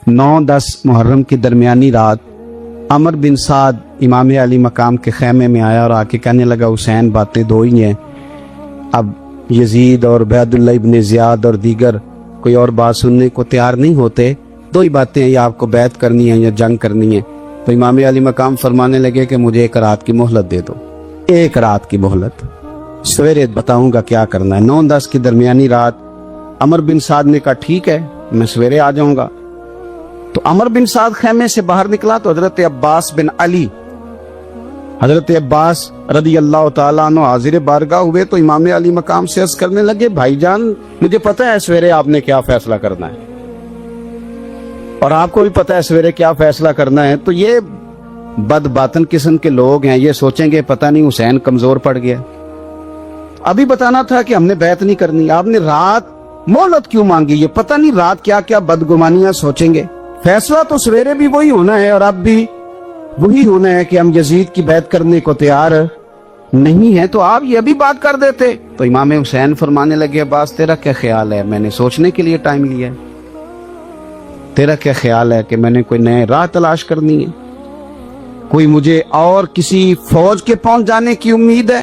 9-10 मुहर्रम की दरमियानी रात अमर बिन साद इमाम अली मकाम के खैमे में आया और आके कहने लगा, हुसैन बातें दो ही हैं, अब यजीद और उबैदुल्लाह इब्न ज़ियाद और दीगर कोई और बात सुनने को तैयार नहीं होते, दो ही बातें हैं, या आपको बैत करनी है या जंग करनी है। तो इमाम अली मकाम फरमाने लगे कि मुझे एक रात की मोहलत दे दो, एक रात की मोहलत, सवेरे बताऊंगा क्या करना है। 9-10 की दरमियानी रात अमर बिन साद ने कहा ठीक है, मैं सवेरे आ जाऊंगा। तो अमर बिन साद खैमे से बाहर निकला तो हजरत अब्बास बिन अली, हजरत अब्बास रदी अल्लाह ताला अन्हु हाजिर बारगाह हुए। तो इमाम अली मकाम से अर्ज करने लगे, भाईजान मुझे पता है सवेरे आपने क्या फैसला करना है और आपको भी पता है सवेरे क्या फैसला करना है। तो ये बदबातन किस्म के लोग हैं, ये सोचेंगे पता नहीं हुसैन कमजोर पड़ गया, अभी बताना था कि हमने बैत नहीं करनी, आपने रात मोहलत क्यों मांगी, ये पता नहीं रात क्या क्या बदगुमानियां सोचेंगे। फैसला तो सवेरे भी वही होना है और अब भी वही होना है कि हम यजीद की बैत करने को तैयार नहीं है, तो आप ये भी बात कर देते। तो इमाम हुसैन फरमाने लगे, अब्बास तेरा क्या ख्याल है, मैंने सोचने के लिए टाइम लिया है, तेरा क्या ख्याल है कि मैंने कोई नए राह तलाश करनी है, कोई मुझे और किसी फौज के पहुंच जाने की उम्मीद है।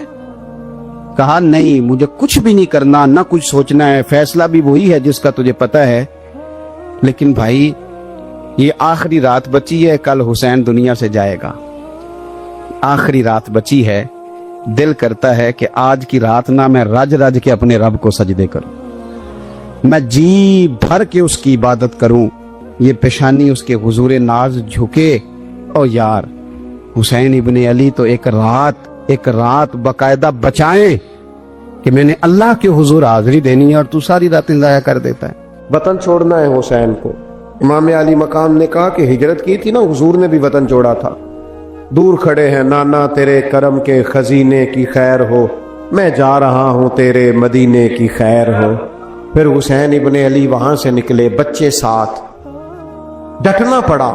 कहा नहीं, मुझे कुछ भी नहीं करना, ना कुछ सोचना है, फैसला भी वही है जिसका तुझे पता है, लेकिन भाई ये आखिरी रात बची है, कल हुसैन दुनिया से जाएगा, आखिरी रात बची है, दिल करता है कि आज की रात ना मैं रज रज के अपने रब को सजदे करूं, मैं जी भर के उसकी इबादत करूं, ये पेशानी उसके हुजूर नाज झुके। और यार हुसैन इब्ने अली तो एक रात बकायदा बचाए कि मैंने अल्लाह के हुजूर हाजिरी देनी है और तू सारी रातें ज़ाया कर देता है। वतन छोड़ना है हुसैन को। इमाम अली मकाम ने कहा कि हिजरत की थी ना, हुजूर ने भी वतन छोड़ा था। दूर खड़े हैं नाना तेरे करम के खजीने की खैर हो, मैं जा रहा हूं तेरे मदीने की खैर हो। फिर हुसैन इब्ने अली वहां से निकले, बच्चे साथ, डटना पड़ा,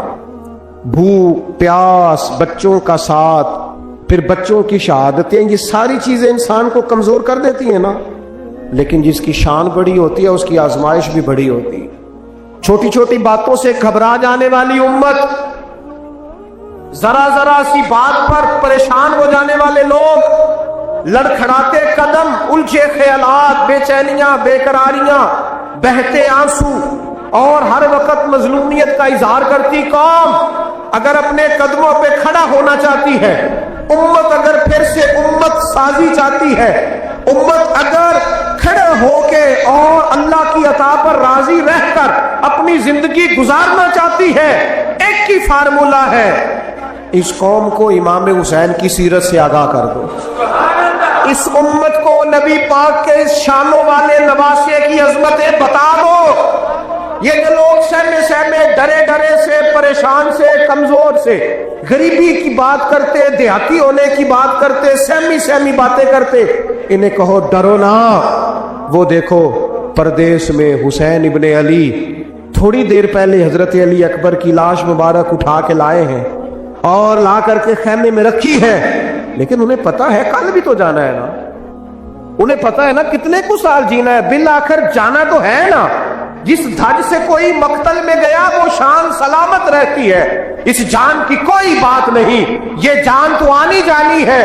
भूख प्यास, बच्चों का साथ, फिर बच्चों की शहादतें, ये सारी चीजें इंसान को कमजोर कर देती हैं ना, लेकिन जिसकी शान बड़ी होती है उसकी आजमाइश भी बड़ी होती है। छोटी छोटी बातों से घबरा जाने वाली उम्मत, जरा जरा सी बात पर परेशान हो जाने वाले लोग, लड़खड़ाते कदम, उलझे ख्यालात, बेचैनियां, बेकरारियां, बहते आंसू और हर वक्त मजलूमियत का इजहार करती कौम अगर अपने कदमों पे खड़ा होना चाहती है, उम्मत अगर फिर से उम्मत साजी चाहती है, उम्मत अगर खड़े होके और अल्लाह की अता पर राजी रहकर अपनी जिंदगी गुजारना चाहती है, एक ही फार्मूला है, इस कौम को इमाम हुसैन की सीरत से आगाह कर दो, इस उम्मत को नबी पाक के शानों वाले नवासे की अजमतें बता दो। ये जो लोग सहमे सहमे, डरे डरे से, परेशान से, कमजोर से, गरीबी की बात करते, देहाती होने की बात करते, सहमी सहमी बातें करते, इन्हें कहो डरो ना। वो देखो परदेश में हुसैन इब्ने अली थोड़ी देर पहले हजरत अली अकबर की लाश मुबारक उठा के लाए हैं और ला करके खैमे में रखी है, लेकिन उन्हें पता है कल भी तो जाना है ना, उन्हें पता है ना कितने कुछ साल जीना है, बिल आखिर जाना तो है ना। जिस धज से कोई मक्तल में गया वो शान सलामत रहती है, इस जान की कोई बात नहीं, ये जान तो आनी जानी है,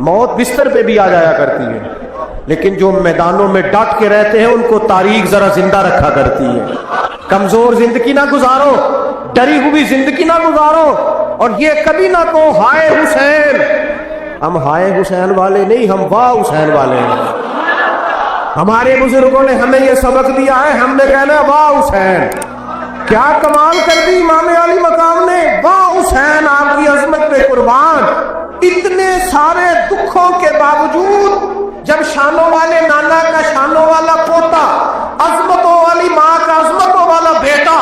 मौत बिस्तर पे भी आ जाया करती है, लेकिन जो मैदानों में डट के रहते हैं उनको तारीख जरा जिंदा रखा करती है। कमजोर जिंदगी ना गुजारो, डरी हुई जिंदगी ना गुजारो, और ये कभी ना कहो हाय हुसैन, हम हाय हुसैन वाले नहीं, हम वाह हुसैन वाले हैं। हमारे बुजुर्गों ने हमें यह सबक दिया है, हमने कहना वाह हुसैन। क्या कमाल कर दी इमाम अली मकाम ने, वाह हुसैन आपकी अजमत पे कुर्बान। इतने सारे दुखों के बावजूद जब शानों वाले नाना का शानों वाला पोता, अजमतों वाली माँ का अजमतों वाला बेटा,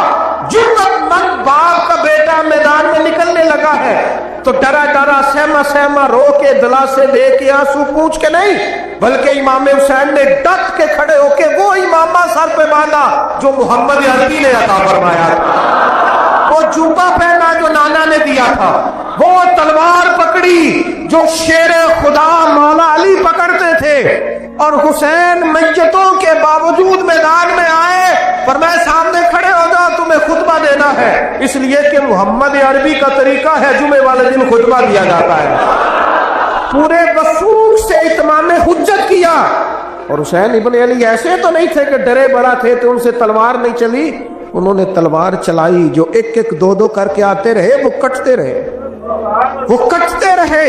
जुर्रतमंद बाप का बेटा मैदान में निकलने लगा है, तो डरा डरा सहमा सहमा रो के दिलासे दे के आंसू पूछ के नहीं, बल्कि इमाम हुसैन ने डट के खड़े होके वो इमामा सर पे बांधा जो मोहम्मद अरबी ने अता फरमाया था, वो जूता पहना जो नाना ने दिया था, वो तलवार पकड़ी जो शेर खुदा मौला अली पकड़ते थे, اور حسین میتوں کے باوجود میدان میں آئے، پر میں سامنے کھڑے ہو جا، تمہیں خطبہ دینا ہے، اس لیے کہ محمد عربی کا طریقہ ہے جمعے والے دن خطبہ دیا جاتا ہے۔ پورے وثوق سے اتمام حجت کیا۔ اور حسین ابن علی ایسے تو نہیں تھے کہ ڈرے بڑا تھے تو ان سے تلوار نہیں چلی، انہوں نے تلوار چلائی، جو ایک ایک دو دو کر کے آتے رہے وہ کٹتے رہے، وہ کٹتے رہے۔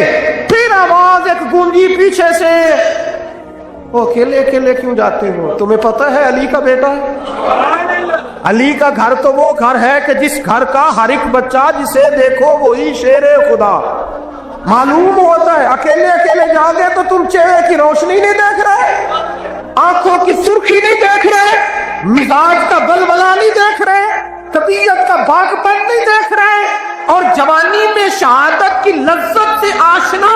پھر آواز ایک گونجی پیچھے سے، وہ اکیلے اکیلے کیوں جاتے ہو؟ تمہیں پتہ ہے علی کا بیٹا ہے؟ علی کا گھر تو وہ گھر ہے کہ جس گھر کا ہر ایک بچہ جسے دیکھو وہی شیر خدا معلوم ہوتا ہے۔ اکیلے اکیلے جا گے تو تم چہرے کی روشنی نہیں دیکھ رہے، آنکھوں کی سرخی نہیں دیکھ رہے، مزاج کا بلبلا نہیں دیکھ رہے، طبیعت کا باغپن نہیں دیکھ رہے، اور جوانی میں شہادت کی لذت سے آشنا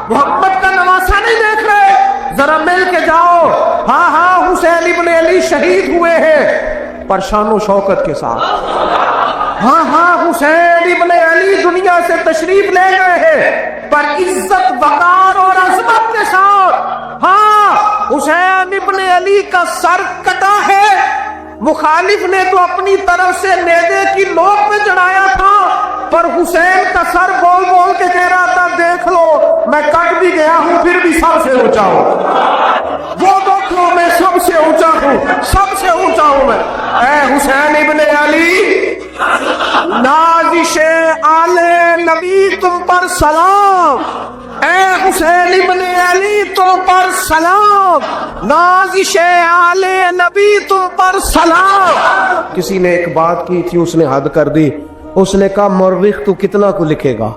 محمد کا نواسا نہیں دیکھ رہے۔ ذرا مل کے جاؤ، ہاں ہاں حسین ابن علی شہید ہوئے ہیں پر شان و شوکت کے ساتھ، ہاں ہاں حسین ابن علی دنیا سے تشریف لے گئے ہیں پر عزت وقار اور عظمت کے ساتھ۔ ہاں حسین ابن علی کا سر کٹا ہے، مخالف نے تو اپنی طرف سے نیزے کی نوک میں چڑھایا تھا، پر حسین کا سر بول بول کے کہہ رہا تھا دیکھ لو میں کٹ بھی گیا ہوں پھر بھی سب سے اونچا ہوں، وہ دیکھ لو میں سب سے اونچا ہوں، سب سے اونچا ہوں میں۔ اے حسین ابن علی، نازش آل نبی تم پر سلام، اے حسین ابن علی تم پر سلام، نازش آل نبی تم پر سلام۔ کسی نے ایک بات کی تھی، اس نے حد کر دی، اس نے کہا مورخ تو کتنا کو لکھے گا،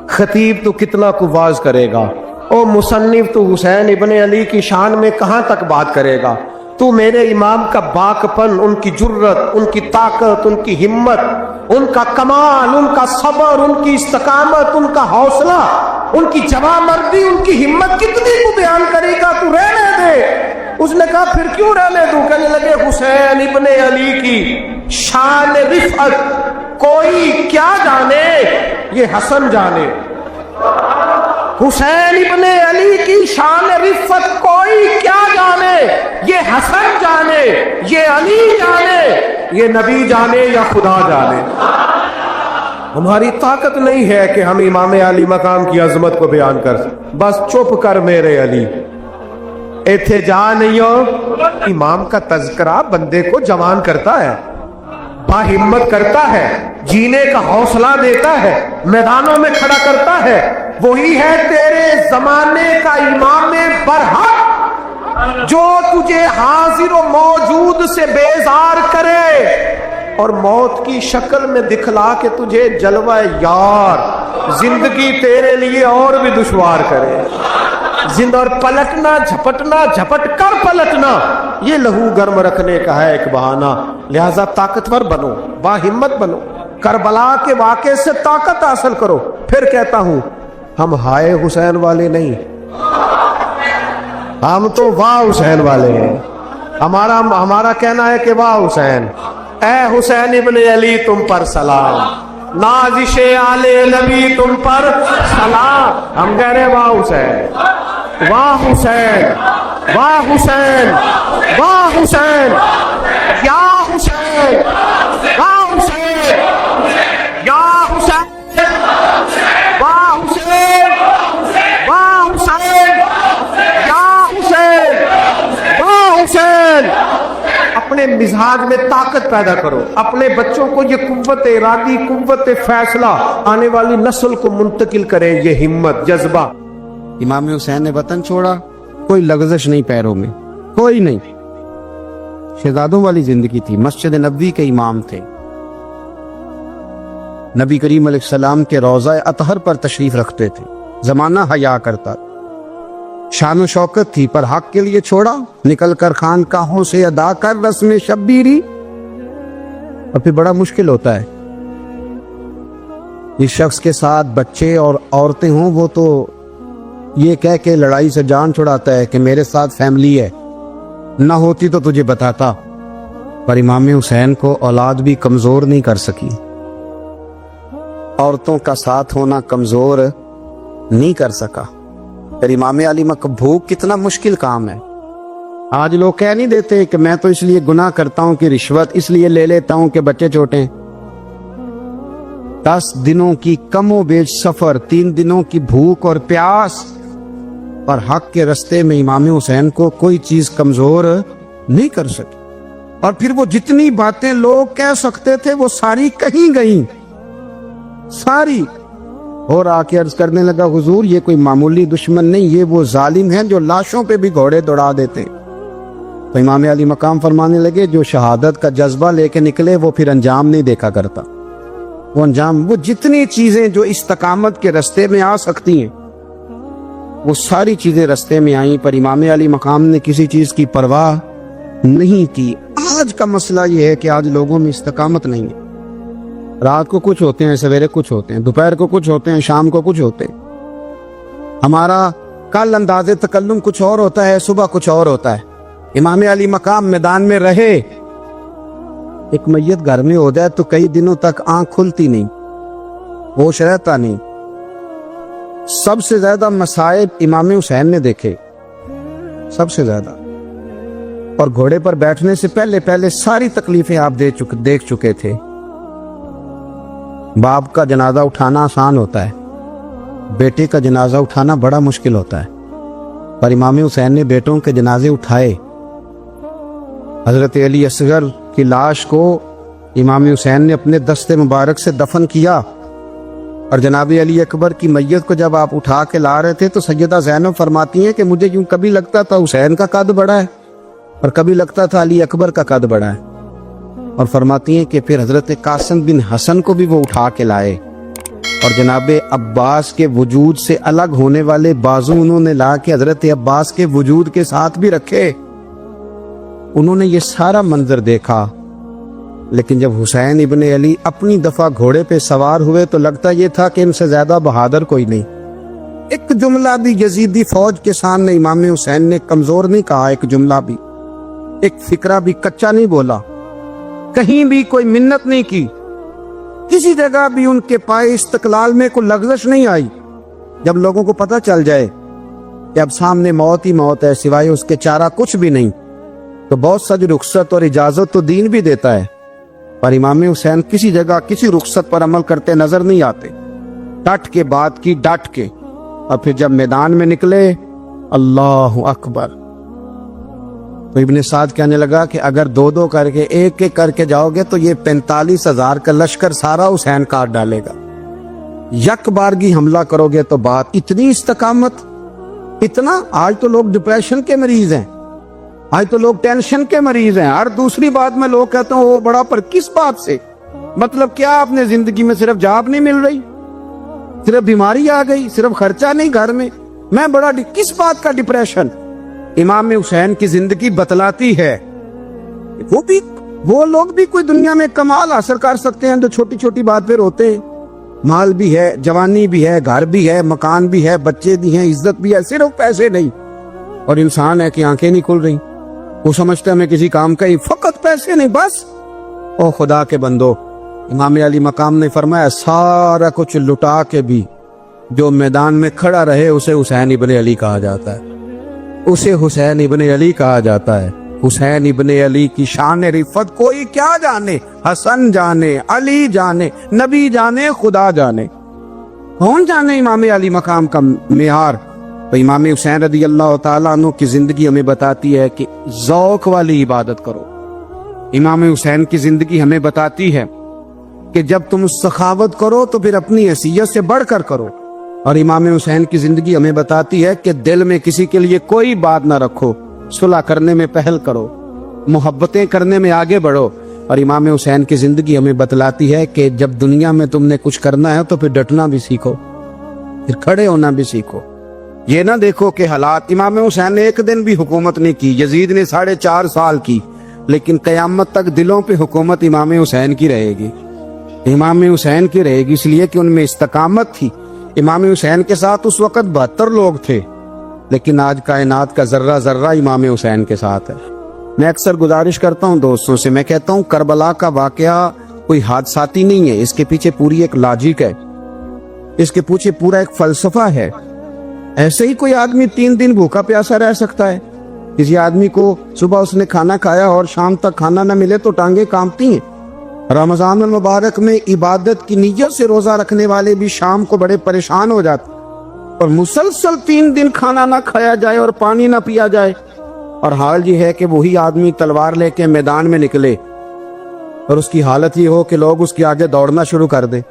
خطیب تو کتنا کو واز کرے گا، او مصنف تو حسین ابن علی کی شان میں کہاں تک بات کرے گا؟ تو میرے امام کا باقپن، ان کی جرت، ان کی طاقت، ان کی ہمت، ان کا کمال، ان کا صبر، ان کی استقامت، ان کا حوصلہ، ان کی جواں مردی، ان کی ہمت کتنی کو بیان کرے گا؟ تو رہنے دے۔ اس نے کہا پھر کیوں رہنے دوں؟ کہنے لگے حسین ابن علی کی شان رفعت کوئی کیا جانے، یہ حسن جانے۔ حسین ابن علی کی شان رفعت کوئی کیا جانے، یہ حسن جانے، یہ علی جانے، یہ نبی جانے یا خدا جانے۔ ہماری طاقت نہیں ہے کہ ہم امام علی مقام کی عظمت کو بیان کر سکیں، بس چپ کر میرے علی، ایتھے جا نہیں ہو۔ امام کا تذکرہ بندے کو جوان کرتا ہے، باہمت کرتا ہے، جینے کا حوصلہ دیتا ہے، میدانوں میں کھڑا کرتا ہے۔ وہی ہے تیرے زمانے کا امام برحق جو تجھے حاضر و موجود سے بیزار کرے اور موت کی شکل میں دکھلا کے تجھے جلوہ یار زندگی تیرے لیے اور بھی دشوار کرے۔ زند اور پلٹنا، جھپٹنا، جھپٹ کر پلٹنا، یہ لہو گرم رکھنے کا ہے ایک بہانہ۔ لہذا طاقتور بنو، باہمت بنو، کربلا کے واقعے سے طاقت حاصل کرو۔ پھر کہتا ہوں ہم ہائے حسین والے نہیں، ہم تو واہ حسین والے ہیں۔ ہمارا کہنا ہے کہ واہ حسین، اے حسین ابن علی تم پر سلام، نازش آل نبی تم پر سلام۔ ہم کہہ رہے واہ حسین، واہ حسین، واہ حسین، واہ حسین، یا حسین، واہ حسین، یا حسین، واہ حسین، واہ حسین، یا حسین، واہ حسین۔ اپنے مزاج میں طاقت پیدا کرو، اپنے بچوں کو یہ قوت ارادی، قوت فیصلہ آنے والی نسل کو منتقل کریں، یہ ہمت، جذبہ۔ امام حسین نے وطن چھوڑا، کوئی لغزش نہیں پیروں میں، کوئی نہیں، شہزادوں والی زندگی تھی، مسجد نبوی کے امام تھے، نبی کریم علیہ السلام کے روضہ اطہر پر تشریف رکھتے تھے، زمانہ حیا کرتا، شان و شوکت تھی، پر حق کے لیے چھوڑا، نکل کر خانقاہوں سے ادا کر رسم شبیری، اور پھر بڑا مشکل ہوتا ہے۔ اس شخص کے ساتھ بچے اور عورتیں ہوں، وہ تو یہ کہہ کے لڑائی سے جان چھڑاتا ہے کہ میرے ساتھ فیملی ہے، نہ ہوتی تو تجھے بتاتا، پر امام حسین کو اولاد بھی کمزور نہیں کر سکی، عورتوں کا ساتھ ہونا کمزور نہیں کر سکا۔ پھر امام علی مقام بھوک کتنا مشکل کام ہے. آج لوگ کہہ نہیں دیتے کہ میں تو اس لیے گناہ کرتا ہوں کہ رشوت اس لیے لے لیتا ہوں کہ بچے چھوٹے. 10 دنوں کی کم و بیش سفر، 3 دنوں کی بھوک اور پیاس، اور حق کے رستے میں امام حسین کو کوئی چیز کمزور نہیں کر سکی. اور پھر وہ جتنی باتیں لوگ کہہ سکتے تھے وہ ساری کہیں گئیں، ساری. اور آ کے عرض کرنے لگا حضور یہ کوئی معمولی دشمن نہیں، یہ وہ ظالم ہیں جو لاشوں پہ بھی گھوڑے دوڑا دیتے. تو امام علی مقام فرمانے لگے جو شہادت کا جذبہ لے کے نکلے وہ پھر انجام نہیں دیکھا کرتا. وہ انجام، وہ جتنی چیزیں جو استقامت کے رستے میں آ سکتی ہیں وہ ساری چیزیں رستے میں آئیں، پر امام علی مقام نے کسی چیز کی پرواہ نہیں کی. آج کا مسئلہ یہ ہے کہ آج لوگوں میں استقامت نہیں ہے. رات کو کچھ ہوتے ہیں، سویرے کچھ ہوتے ہیں، دوپہر کو کچھ ہوتے ہیں، شام کو کچھ ہوتے ہیں. ہمارا کل انداز تکلم کچھ اور ہوتا ہے، صبح کچھ اور ہوتا ہے. امام علی مقام میدان میں رہے، ایک میت گھر میں ہو جائے تو کئی دنوں تک آنکھ کھلتی نہیں، ہوش رہتا نہیں. سب سے زیادہ مصائب امام حسین نے دیکھے، سب سے زیادہ. اور گھوڑے پر بیٹھنے سے پہلے ساری تکلیفیں آپ دیکھ چکے تھے. باپ کا جنازہ اٹھانا آسان ہوتا ہے، بیٹے کا جنازہ اٹھانا بڑا مشکل ہوتا ہے. پر امام حسین نے بیٹوں کے جنازے اٹھائے. حضرت علی اصغر کی لاش کو امام حسین نے اپنے دست مبارک سے دفن کیا، اور جناب علی اکبر کی میت کو جب آپ اٹھا کے لا رہے تھے تو سیدہ زینب فرماتی ہیں کہ مجھے یوں کبھی لگتا تھا حسین کا قد بڑا ہے اور کبھی لگتا تھا علی اکبر کا قد بڑا ہے. اور فرماتی ہیں کہ پھر حضرت قاسم بن حسن کو بھی وہ اٹھا کے لائے، اور جناب عباس کے وجود سے الگ ہونے والے بازو انہوں نے لا کے حضرت عباس کے وجود کے ساتھ بھی رکھے. انہوں نے یہ سارا منظر دیکھا. لیکن جب حسین ابن علی اپنی دفعہ گھوڑے پہ سوار ہوئے تو لگتا یہ تھا کہ ان سے زیادہ بہادر کوئی نہیں. ایک جملہ بھی یزیدی فوج کے سامنے امام حسین نے کمزور نہیں کہا، ایک جملہ بھی، ایک فکرہ بھی کچا نہیں بولا، کہیں بھی کوئی منت نہیں کی، کسی جگہ بھی ان کے پائے استقلال میں کوئی لغزش نہیں آئی. جب لوگوں کو پتہ چل جائے کہ اب سامنے موت ہی موت ہے، سوائے اس کے چارہ کچھ بھی نہیں، تو بہت سج رخصت اور اجازت تو دین بھی دیتا ہے. پر امام حسین کسی جگہ کسی رخصت پر عمل کرتے نظر نہیں آتے. ڈٹ کے بات کی، ڈٹ کے. اور پھر جب میدان میں نکلے، اللہ اکبر. تو ابن سعد کہنے لگا کہ اگر 2 کر کے ایک کر کے جاؤ گے تو یہ 45,000 کا لشکر سارا حسین کاٹ ڈالے گا. یک بارگی حملہ کرو گے تو بات. اتنی استقامت، اتنا. آج تو لوگ ڈپریشن کے مریض ہیں، آج تو لوگ ٹینشن کے مریض ہیں. ہر دوسری بات میں لوگ کہتے ہیں وہ بڑا، پر کس بات سے؟ مطلب کیا آپ نے زندگی میں صرف جاب نہیں مل رہی، صرف بیماری آ گئی، صرف خرچہ نہیں گھر میں بڑا کس بات کا ڈپریشن؟ امام حسین کی زندگی بتلاتی ہے وہ لوگ بھی کوئی دنیا میں کمال حاصل کر سکتے ہیں جو چھوٹی چھوٹی بات پہ روتے ہیں. مال بھی ہے، جوانی بھی ہے، گھر بھی ہے، مکان بھی ہے، بچے بھی ہیں، عزت بھی ہے، صرف پیسے نہیں. اور انسان ہے کہ آنکھیں نہیں کھل رہی، وہ سمجھتا ہے میں کسی کام کا ہی، فقط پیسے نہیں بس. او خدا کے بندو، امام علی مقام نے فرمایا سارا کچھ لٹا کے بھی جو میدان میں کھڑا رہے اسے حسین ابن علی کہا جاتا ہے، اسے حسین ابن علی کہا جاتا ہے. حسین ابن علی کی شان رفت کوئی کیا جانے، حسن جانے، علی جانے، نبی جانے، خدا جانے، کون جانے امام علی مقام کا معیار. تو امام حسین رضی اللہ تعالیٰ عنہ کی زندگی ہمیں بتاتی ہے کہ ذوق والی عبادت کرو. امام حسین کی زندگی ہمیں بتاتی ہے کہ جب تم سخاوت کرو تو پھر اپنی حیثیت سے بڑھ کر کرو. اور امام حسین کی زندگی ہمیں بتاتی ہے کہ دل میں کسی کے لیے کوئی بات نہ رکھو، صلح کرنے میں پہل کرو، محبتیں کرنے میں آگے بڑھو. اور امام حسین کی زندگی ہمیں بتلاتی ہے کہ جب دنیا میں تم نے کچھ کرنا ہے تو پھر ڈٹنا بھی سیکھو، پھر کھڑے ہونا بھی سیکھو. یہ نہ دیکھو کہ حالات. امام حسین نے ایک دن بھی حکومت نہیں کی، یزید نے 4.5 سال کی، لیکن قیامت تک دلوں پہ حکومت امام حسین کی رہے گی، امام حسین کی رہے گی، اس لیے کہ ان میں استقامت تھی. امام حسین کے ساتھ اس وقت 72 لوگ تھے، لیکن آج کائنات کا ذرہ ذرہ امام حسین کے ساتھ ہے. میں اکثر گزارش کرتا ہوں دوستوں سے، میں کہتا ہوں کربلا کا واقعہ کوئی حادثاتی نہیں ہے، اس کے پیچھے پوری ایک لاجک ہے، اس کے پیچھے پورا ایک فلسفہ ہے. ऐसे ही कोई आदमी 3 दिन भूखा प्यासा रह सकता है? किसी आदमी को सुबह उसने खाना खाया और शाम तक खाना न मिले तो टांगे कांपती हैं। रमजान मुबारक में इबादत की नीयत से रोजा रखने वाले भी शाम को बड़े परेशान हो जाते, और मुसलसल 3 दिन खाना ना खाया जाए और पानी ना पिया जाए, और हाल ये है कि वही आदमी तलवार लेके मैदान में निकले और उसकी हालत ये हो कि लोग उसके आगे दौड़ना शुरू कर दें।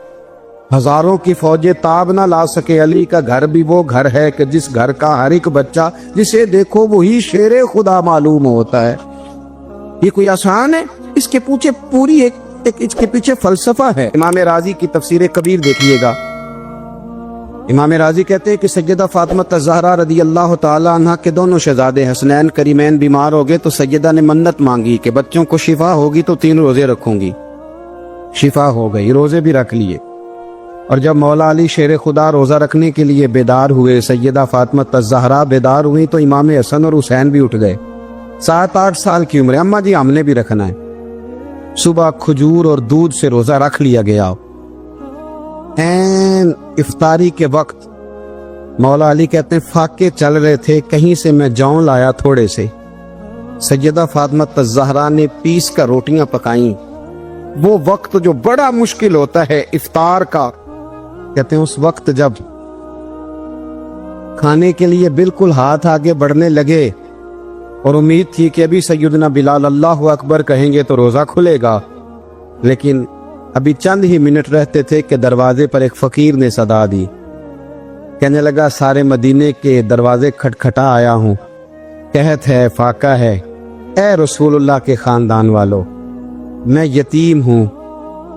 हजारों की फौजें ताब ना ला सके। अली का घर भी वो घर है कि जिस घर का हर एक बच्चा जिसे देखो वही शेरे खुदा मालूम होता है। ये कोई आसान है? इसके पीछे पूरी एक इसके पीछे फलसफा है। इमाम राजी की तफसीर कबीर देखिएगा। इमाम राजी कहते हैं कि सैयदा फातिमा ज़हरा रदी अल्लाह ताला अन्हा के दोनों शहजादे हसनैन करीमैन बीमार हो गए तो सैयदा ने मन्नत मांगी कि बच्चों को शिफा होगी तो 3 रोजे रखूंगी। शिफा हो गई, रोजे भी रख लिए। और जब मौला अली शेर खुदा रोजा रखने के लिए बेदार हुए, सैयदा फातिमा ज़हरा बेदार हुई तो इमाम हसन और हुसैन भी उठ गए। 7-8 साल की उम्र, अम्मा जी हमने भी रखना है। सुबह खजूर और दूध से रोजा रख लिया गया। ऐन इफ्तारी के वक्त मौला अली कहते हैं फाके चल रहे थे, कहीं से मैं जौ लाया थोड़े से। सैयदा फातिमा ज़हरा ने पीस कर रोटियां पकाई। वो वक्त जो बड़ा मुश्किल होता है इफ्तार का, कहते हैं उस वक्त जब खाने के लिए बिल्कुल हाथ आगे बढ़ने लगे और उम्मीद थी कि अभी सैयदना बिलाल अल्लाह अकबर कहेंगे तो रोजा खुलेगा, लेकिन अभी चंद ही मिनट रहते थे कि दरवाजे पर एक फकीर ने सदा दी। कहने लगा सारे मदीने के दरवाजे खटखटा आया हूं, कहत है फाका है, ए रसूलुल्लाह के खानदान वालों, मैं यतीम हूं।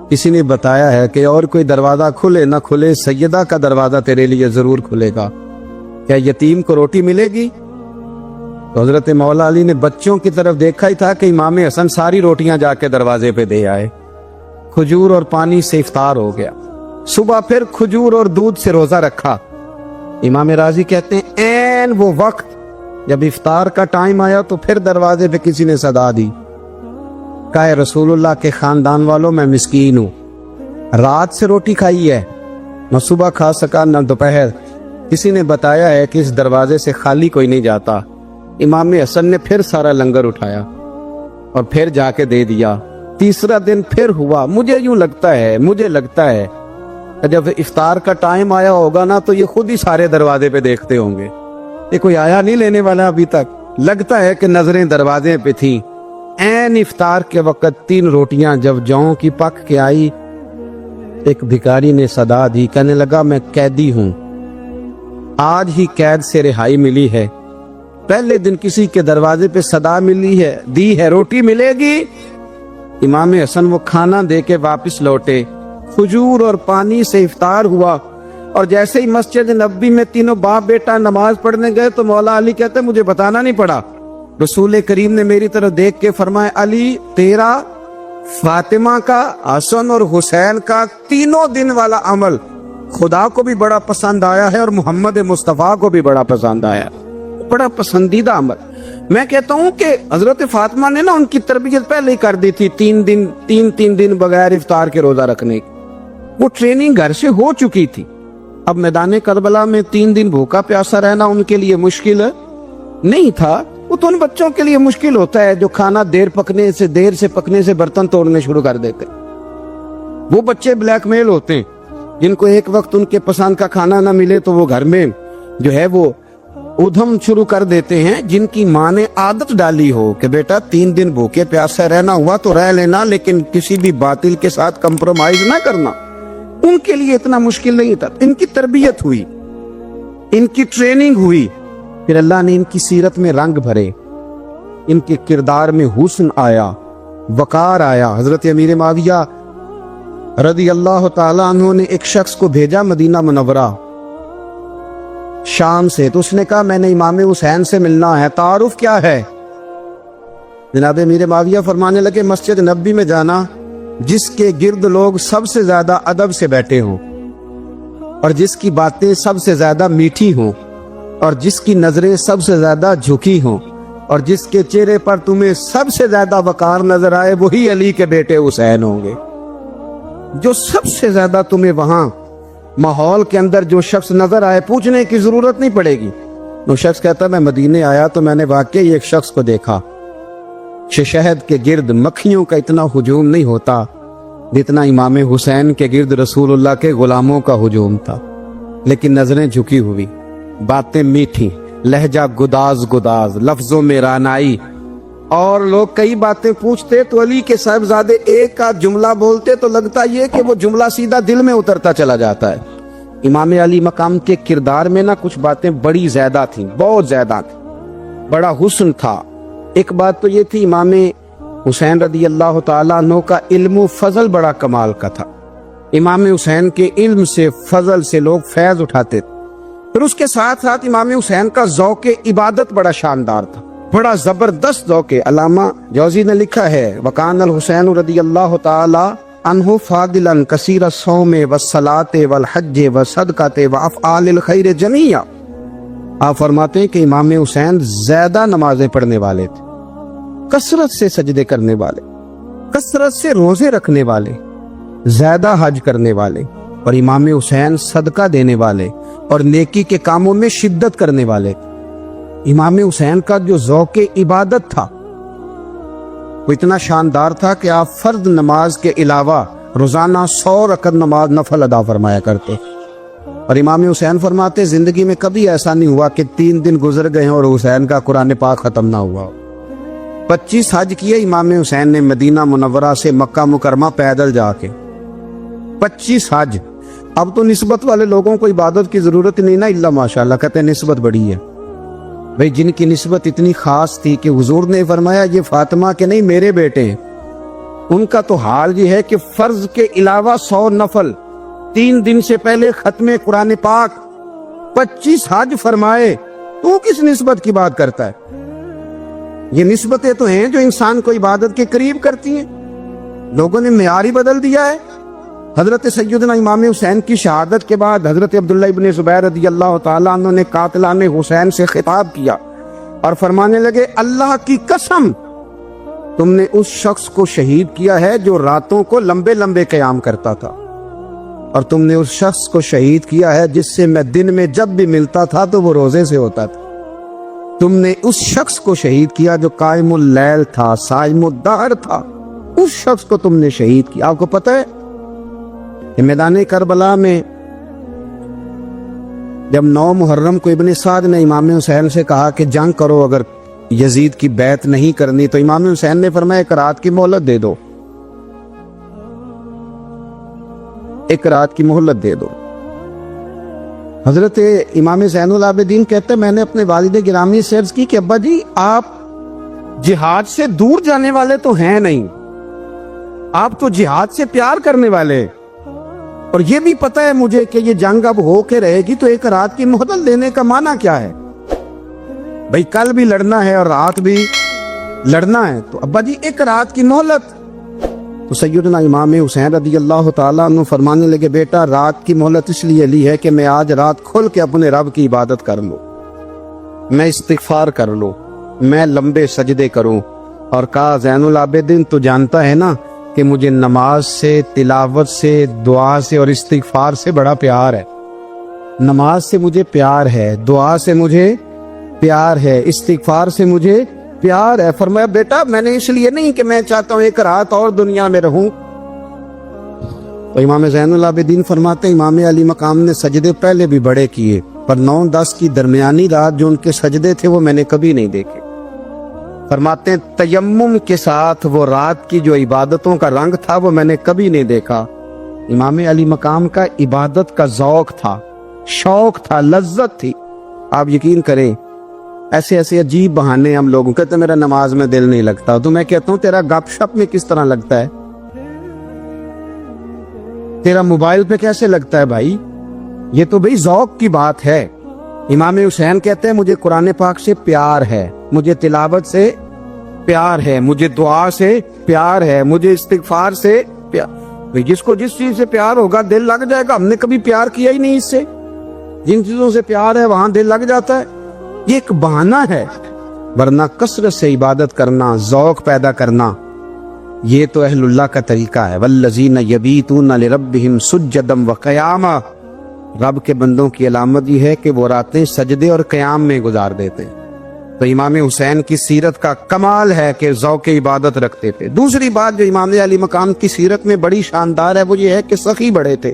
किसी ने बताया है कि और कोई दरवाजा खुले ना खुले, सैयदा का दरवाजा तेरे लिए जरूर खुलेगा। क्या यतीम को रोटी मिलेगी? तो हजरत मौला अली ने बच्चों की तरफ देखा ही था कि इमाम हसन सारी रोटियां जाके दरवाजे पे दे आए। खजूर और पानी से इफ्तार हो गया। सुबह फिर खजूर और दूध से रोजा रखा। इमाम राजी कहते हैं ऐन वो वक्त जब इफ्तार का टाइम आया तो फिर दरवाजे पे किसी ने सदा दी। कहा रसूलुल्लाह के खानदान वालों, मैं मिस्कीन हूं, रात से रोटी खाई है, न सुबह खा सका न दोपहर। किसी ने बताया है कि इस दरवाजे से खाली कोई नहीं जाता। इमाम हसन ने फिर सारा लंगर उठाया और फिर जाके दे दिया। तीसरा दिन फिर हुआ। मुझे लगता है जब इफ्तार का टाइम आया होगा ना तो ये खुद ही सारे दरवाजे पे देखते होंगे, ये कोई आया नहीं लेने वाला अभी तक। लगता है कि नजरें दरवाजे पे थी। ऐन इफ्तार के वक्त 3 रोटियां जब जौ की पक के आई, एक भिखारी ने सदा दी। कहने लगा मैं कैदी हूं, आज ही कैद से रिहाई मिली है। पहले दिन किसी के दरवाजे पे सदा मिली है, दी है रोटी मिलेगी। इमाम हसन वो खाना दे के वापिस लौटे। खजूर और पानी से इफ्तार हुआ और जैसे ही मस्जिद नबी में तीनों बाप बेटा नमाज पढ़ने गए तो मौला अली कहते मुझे बताना नहीं पड़ा। रसूल करीम ने मेरी तरफ देख के फरमाया, अली तेरा, फातिमा का, हसन और हुसैन का 3 दिन वाला अमल खुदा को भी बड़ा पसंद आया है और मोहम्मद मुस्तफा को भी बड़ा पसंद आया, बड़ा पसंदीदा अमल। मैं कहता हूँ कि हजरत फातिमा ने ना उनकी तरबियत पहले ही कर दी थी। 3 दिन बगैर इफ्तार के रोजा रखने की वो ट्रेनिंग घर से हो चुकी थी। अब मैदान करबला में 3 दिन भूखा प्यासा रहना उनके लिए मुश्किल नहीं था। वो तो उन बच्चों के लिए मुश्किल होता है जो खाना देर से पकने से बर्तन तोड़ने शुरू कर देते। वो बच्चे ब्लैकमेल होते हैं जिनको एक वक्त उनके पसंद का खाना ना मिले तो वो घर में जो है वो उधम शुरू कर देते हैं। जिनकी माँ ने आदत डाली हो कि बेटा 3 दिन भूखे प्यासा रहना हुआ तो रह लेना, लेकिन किसी भी बातिल के साथ कंप्रोमाइज ना करना, उनके लिए इतना मुश्किल नहीं था। इनकी तरबियत हुई, इनकी ट्रेनिंग हुई, फिर अल्लाह ने इनकी सीरत में रंग भरे, इनके किरदार में हुस्न आया, वकार आया। हजरत अमीर माविया रदी अल्लाह ताला अन्हु ने एक शख्स को भेजा मदीना मुनव्वरा शाम से, तो उसने कहा मैंने इमाम हुसैन से मिलना है, तारुफ क्या है? जनाब अमीर माविया फरमाने लगे मस्जिद नबी में जाना जिसके गिर्द लोग सबसे ज्यादा अदब से बैठे हों और जिसकी बातें सबसे ज्यादा मीठी हों और जिसकी नजरें सबसे ज्यादा झुकी हों और जिसके चेहरे पर तुम्हें सबसे ज्यादा वकार नजर आए, वही अली के बेटे हुसैन होंगे। जो सबसे ज्यादा तुम्हें वहां माहौल के अंदर जो शख्स नजर आए पूछने की जरूरत नहीं पड़ेगी। वो शख्स कहता मैं मदीने आया तो मैंने वाकई एक शख्स को देखा, शहद के गिर्द मक्खियों का इतना हुजूम नहीं होता जितना इमाम हुसैन के गिर्द रसूलुल्लाह के गुलामों का हुजूम था, लेकिन नजरें झुकी हुई, बातें मीठी, लहजा गुदाज गुदाज, लफ्जों में रानाई, और लोग कई बातें पूछते तो अली के साहिबजादे एक का जुमला बोलते तो लगता ये कि वो जुमला सीधा दिल में उतरता चला जाता है। इमाम अली मकाम के किरदार में ना कुछ बातें बड़ी ज्यादा थी, बहुत ज्यादा थी, बड़ा हुस्न था। एक बात तो ये थी इमाम हुसैन रदी अल्लाह तआला अन्हु का इल्म फजल बड़ा कमाल का था। इमाम हुसैन के इल्म से फजल से लोग फैज उठाते थे। फिर उसके साथ साथ इमाम हुसैन का ज़ौक़े इबादत बड़ा शानदार था, बड़ा जबरदस्त ज़ौक़े। अल्लामा जौज़ी ने लिखा है वकान अल हुसैन रदी अल्लाह तआला अन्हु फादिलन कसीर सौमे व सलाते वल हज्जे व सदकाते व अफ़आलिल खैर जमीया। आप फरमाते हैं कि इमाम हुसैन ज्यादा नमाजें पढ़ने वाले थे, कसरत से सजदे करने वाले, कसरत से रोजे रखने वाले, ज्यादा हज करने वाले, और इमाम हुसैन सदका देने वाले और नेकी के कामों में शिद्दत करने वाले। इमाम हुसैन का जो ज़ौक़े इबादत था वो इतना शानदार था कि आप फर्द नमाज के अलावा रोजाना 100 रकत नमाज नफल अदा फरमाया करते। और इमाम हुसैन फरमाते जिंदगी में कभी ऐसा नहीं हुआ कि 3 दिन गुजर गए और हुसैन का कुरान पाक खत्म ना हुआ। 25 हज किए इमाम हुसैन ने मदीना मुनव्वरा से मक्का मुकरमा पैदल जाके, 25 हज। अब तो निस्बत वाले लोगों को इबादत की जरूरत नहीं ना, इल्ला माशाअल्लाह, कहते हैं निस्बत बड़ी है। भाई जिनकी निस्बत इतनी खास थी कि हुजूर ने फरमाया ये फातिमा के नहीं मेरे बेटे हैं, उनका तो हाल ये है कि फर्ज के अलावा 100 नफल, 3 दिन से पहले खत्मे कुरान पाक, 25 हज फरमाए। तू किस निस्बत की बात करता है? ये निस्बतें तो हैं जो इंसान को इबादत के करीब करती हैं। लोगों ने मेयार ही बदल दिया है। हजरत सैयदना इमाम हुसैन की शहादत के बाद हजरत अब्दुल्लाह इब्न ज़ुबैर रज़ी अल्लाह तआला अन्हु ने कातिलाने हुसैन से खिताब किया और फरमाने लगे अल्लाह की कसम तुमने उस शख्स को शहीद किया है जो रातों को लंबे लंबे क़याम करता था, और तुमने उस शख्स को शहीद किया है जिससे मैं दिन में जब भी मिलता था तो वो रोजे से होता था। तुमने उस शख्स को शहीद किया जो कायमुल लैल था, साइमुद दहर था, उस शख्स को तुमने शहीद किया। आपको पता है कि मैदान करबला में जब 9 मुहर्रम को इब्न साद ने इमाम हुसैन से कहा कि जंग करो, अगर यजीद की बैत नहीं करनी तो इमाम हुसैन ने फरमाया एक रात की मोहलत दे दो, एक रात की मोहलत दे दो। हजरत इमाम ज़ैनुल आबिदीन कहते मैंने अपने वालिद गिरामी से अर्ज की कि अब्बा जी आप जिहाद से दूर जाने वाले तो हैं नहीं, आप तो जिहाद से प्यार करने वाले, और ये भी पता है मुझे कि ये जंग अब हो के रहेगी, तो एक रात की मोहलत देने का माना क्या है? भाई कल भी लड़ना है और रात भी लड़ना है, तो अब्बा जी एक रात की मोहलत। तो सैयदना इमाम हुसैन रज़ी अल्लाह तआला अन्हु फरमाने लगे बेटा रात की मोहलत इसलिए ली है कि मैं आज रात खुल के अपने रब की इबादत कर लूं, मैं इस्तिगफार कर लूं, मैं लंबे सजदे करूं। और कहा ज़ैनुल आबिदीन तो जानता है ना कि मुझे नमाज से, तिलावत से, दुआ से और इस्तिगफार से बड़ा प्यार है। नमाज से मुझे प्यार है, दुआ से मुझे प्यार है, इस्तिगफार से मुझे प्यार है। फरमाया बेटा मैंने इसलिए नहीं कि मैं चाहता हूं एक रात और दुनिया में रहूं। तो इमाम ज़ैनुल आबिदीन फरमाते इमाम अली मकाम ने सजदे पहले भी बड़े किए, पर 9-10 की दरमियानी रात जो उनके सजदे थे वो मैंने कभी नहीं देखे। फरमाते तयम्मुम के साथ वो रात की जो इबादतों का रंग था वो मैंने कभी नहीं देखा। इमाम अली मकाम का इबादत का ज़ौक़ था, शौक था, लज्जत थी। आप यकीन करें ऐसे ऐसे अजीब बहाने हम लोगों कहते मेरा नमाज में दिल नहीं लगता, तो मैं कहता हूं तेरा गपशप में किस तरह लगता है, तेरा मोबाइल पे कैसे लगता है भाई? ये तो भाई ज़ौक़ की बात है। इमाम हुसैन कहते हैं मुझे कुरान पाक से प्यार है, मुझे तिलावत से प्यार है, मुझे दुआ से प्यार है, मुझे इस्तिगफार से प्यार। भाई जिसको जिस चीज से प्यार होगा दिल लग जाएगा। हमने कभी प्यार किया ही नहीं इससे, जिन चीजों से प्यार है वहां दिल लग जाता है। ये एक बहाना है, वरना कसरत से इबादत करना, ज़ौक़ पैदा करना, ये तो अहलुल्लाह का तरीका है। वल्लज़ीना यबीतूना लिरब्बिहिम सुज्जदम व क़यामा, رب کے بندوں کی علامت یہ ہے کہ وہ راتیں سجدے اور قیام میں گزار دیتے ہیں۔ تو امام حسین کی سیرت کا کمال ہے کہ ذوق عبادت رکھتے تھے۔ دوسری بات جو امام علی مقام کی سیرت میں بڑی شاندار ہے وہ یہ ہے کہ سخی بڑے تھے۔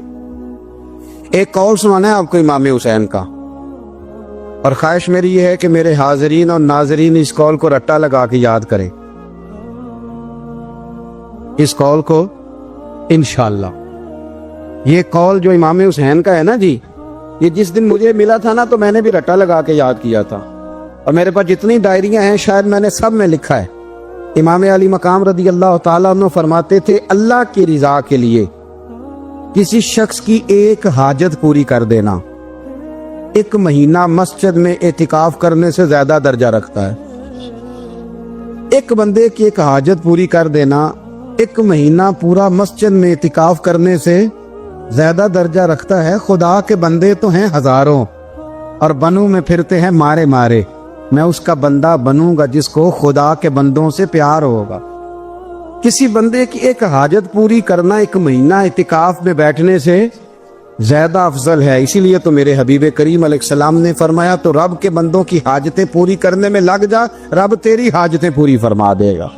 ایک قول سنانا ہے آپ کو امام حسین کا، اور خواہش میری یہ ہے کہ میرے حاضرین اور ناظرین اس قول کو رٹا لگا کے یاد کریں، اس قول کو انشاءاللہ۔ یہ قول جو امام حسین کا ہے نا جی، یہ جس دن مجھے ملا تھا نا تو میں نے بھی رٹا لگا کے یاد کیا تھا، اور میرے پاس جتنی ڈائریاں ہیں شاید میں نے سب میں لکھا ہے۔ امام علی مقام رضی اللہ تعالیٰ عنہ فرماتے تھے اللہ کی رضا کے لیے کسی شخص کی ایک حاجت پوری کر دینا 1 مہینہ مسجد میں اعتکاف کرنے سے زیادہ درجہ رکھتا ہے۔ ایک بندے کی ایک حاجت پوری کر دینا 1 مہینہ پورا مسجد میں اعتکاف کرنے سے زیادہ درجہ رکھتا ہے۔ خدا کے بندے تو ہیں ہزاروں اور بنوں میں پھرتے ہیں مارے مارے، میں اس کا بندہ بنوں گا جس کو خدا کے بندوں سے پیار ہوگا۔ کسی بندے کی ایک حاجت پوری کرنا 1 مہینہ اعتکاف میں بیٹھنے سے زیادہ افضل ہے۔ اسی لیے تو میرے حبیب کریم علیہ السلام نے فرمایا تو رب کے بندوں کی حاجتیں پوری کرنے میں لگ جا، رب تیری حاجتیں پوری فرما دے گا۔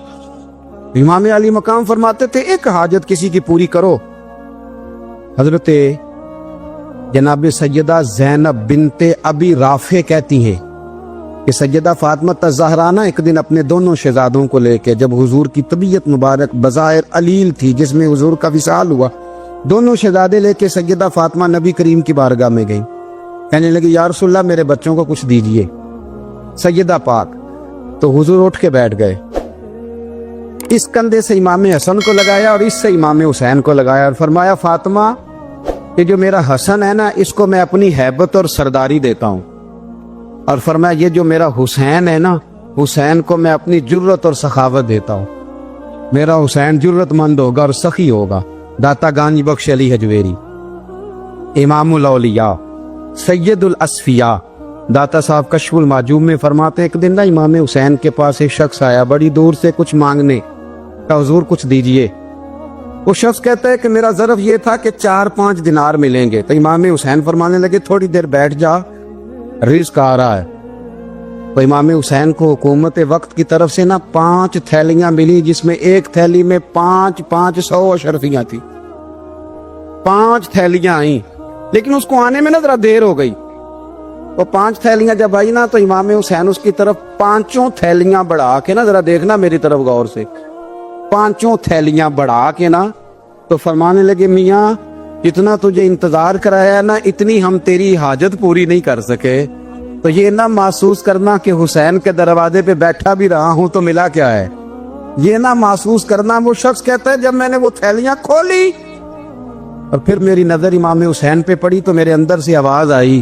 امام علی مقام فرماتے تھے ایک حاجت کسی کی پوری کرو۔ حضرت جناب سیدہ زینب بنت ابی رافع کہتی ہیں کہ سیدہ فاطمہ الزہرا ایک دن اپنے دونوں شہزادوں کو لے کے، جب حضور کی طبیعت مبارک بظاہر علیل تھی جس میں حضور کا وصال ہوا، دونوں شہزادے لے کے سیدہ فاطمہ نبی کریم کی بارگاہ میں گئیں، کہنے لگی یا رسول اللہ میرے بچوں کو کچھ دیجئے سیدہ پاک۔ تو حضور اٹھ کے بیٹھ گئے، اس کندھے سے امام حسن کو لگایا اور اس سے امام حسین کو لگایا اور فرمایا فاطمہ یہ جو میرا حسن ہے نا اس کو میں اپنی ہیبت اور سرداری دیتا ہوں، اور فرمایا یہ جو میرا حسین ہے نا حسین کو میں اپنی جرت اور سخاوت دیتا ہوں، میرا حسین جرت مند ہوگا اور سخی ہوگا۔ داتا گانج بخش علی حجویری، امام الاولیاء، سید الاسفیاء، داتا صاحب کشف المعجوب میں فرماتے ایک دن نا امام حسین کے پاس ایک شخص آیا بڑی دور سے کچھ مانگنے، کہ حضور کچھ دیجئے۔ وہ شخص کہتا ہے کہ میرا ظرف یہ تھا کہ 4-5 دینار ملیں گے۔ تو امام حسین فرمانے لگے تھوڑی دیر بیٹھ جا، رزق آ رہا ہے۔ تو امام حسین کو حکومت وقت کی طرف سے نا 5 تھیلیاں ملی جس میں ایک تھیلی میں 500 اشرفیاں تھی۔ 5 تھیلیاں آئیں لیکن اس کو آنے میں نا ذرا دیر ہو گئی۔ وہ 5 تھیلیاں جب آئی نا تو امام حسین اس کی طرف 5 تھیلیاں بڑھا کے نا، ذرا دیکھنا میری طرف غور سے، 5 تھیلیاں بڑھا کے نا تو فرمانے لگے میاں جتنا تجھے انتظار کرایا نا اتنی ہم تیری حاجت پوری نہیں کر سکے، تو یہ نہ محسوس کرنا کہ حسین کے دروازے پہ بیٹھا بھی رہا ہوں تو ملا کیا ہے، یہ نہ محسوس کرنا۔ وہ شخص کہتا ہے جب میں نے وہ تھیلیاں کھولی اور پھر میری نظر امام حسین پہ پڑی تو میرے اندر سے آواز آئی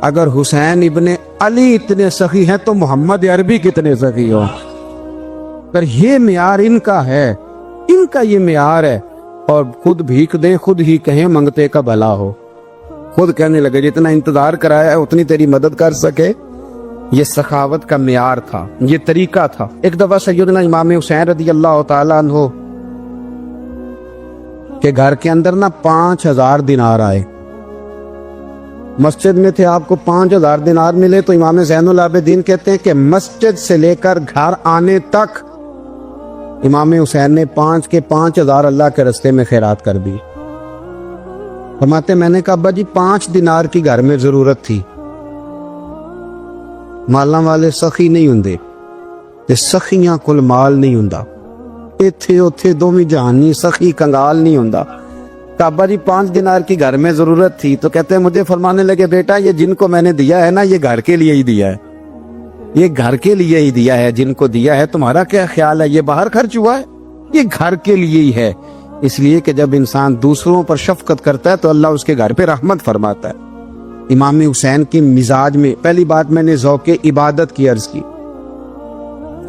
اگر حسین ابن علی اتنے سخی ہیں تو محمد عربی کتنے سخی ہو۔ اگر یہ معیار ان کا ہے، ان کا یہ معیار ہے، اور خود بھیک دیں خود ہی کہیں منگتے کا بھلا ہو، خود کہنے لگے جتنا انتظار کرایا ہے اتنی تیری مدد کر سکے۔ یہ سخاوت کا معیار تھا، یہ طریقہ تھا۔ ایک دفعہ سیدنا امام حسین رضی اللہ تعالیٰ عنہ کے گھر کے اندر نا 5000 دینار آئے، مسجد میں تھے، آپ کو 5000 دینار ملے تو امام زین العابدین کہتے ہیں کہ مسجد سے لے کر گھر آنے تک امام حسین نے 5 کے 5000 اللہ کے رستے میں خیرات کر دی۔ فرماتے میں نے کہا ابا جی 5 دینار کی گھر میں ضرورت تھی، مالاں والے سخی نہیں ہوندے تے سخیاں کل مال نہیں ہوندا، ایتھے اوتھے دوویں جہانی سخی کنگال نہیں ہوندا۔ تو ابا جی 5 دینار کی گھر میں ضرورت تھی، تو کہتے ہیں مجھے فرمانے لگے بیٹا یہ جن کو میں نے دیا ہے نا یہ گھر کے لیے ہی دیا ہے، یہ گھر کے لیے ہی دیا ہے، جن کو دیا ہے تمہارا کیا خیال ہے یہ باہر خرچ ہوا ہے، یہ گھر کے لیے ہی ہے۔ اس لیے کہ جب انسان دوسروں پر شفقت کرتا ہے تو اللہ اس کے گھر پہ رحمت فرماتا ہے۔ امام حسین کی مزاج میں پہلی بات میں نے ذوق عبادت کی عرض کی،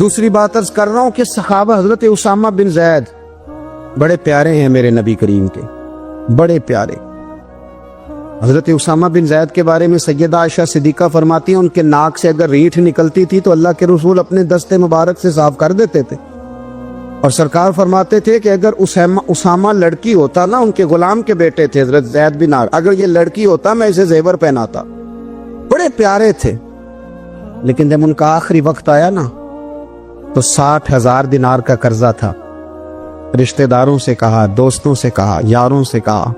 دوسری بات عرض کر رہا ہوں کہ صحابہ حضرت اسامہ بن زید بڑے پیارے ہیں میرے نبی کریم کے، بڑے پیارے۔ حضرت اسامہ بن زید کے بارے میں سیدہ عائشہ صدیقہ فرماتی ہیں ان کے ناک سے اگر ریٹھ نکلتی تھی تو اللہ کے رسول اپنے دستے مبارک سے صاف کر دیتے تھے۔ اور سرکار فرماتے تھے کہ اگر اسامہ لڑکی ہوتا نا، ان کے غلام کے بیٹے تھے حضرت زید بن عامر، اگر یہ لڑکی ہوتا میں اسے زیور پہناتا. بڑے پیارے تھے. لیکن جب ان کا آخری وقت آیا نا تو 60,000 دینار کا قرضہ تھا. رشتہ داروں سے کہا، دوستوں سے کہا، یاروں سے کہا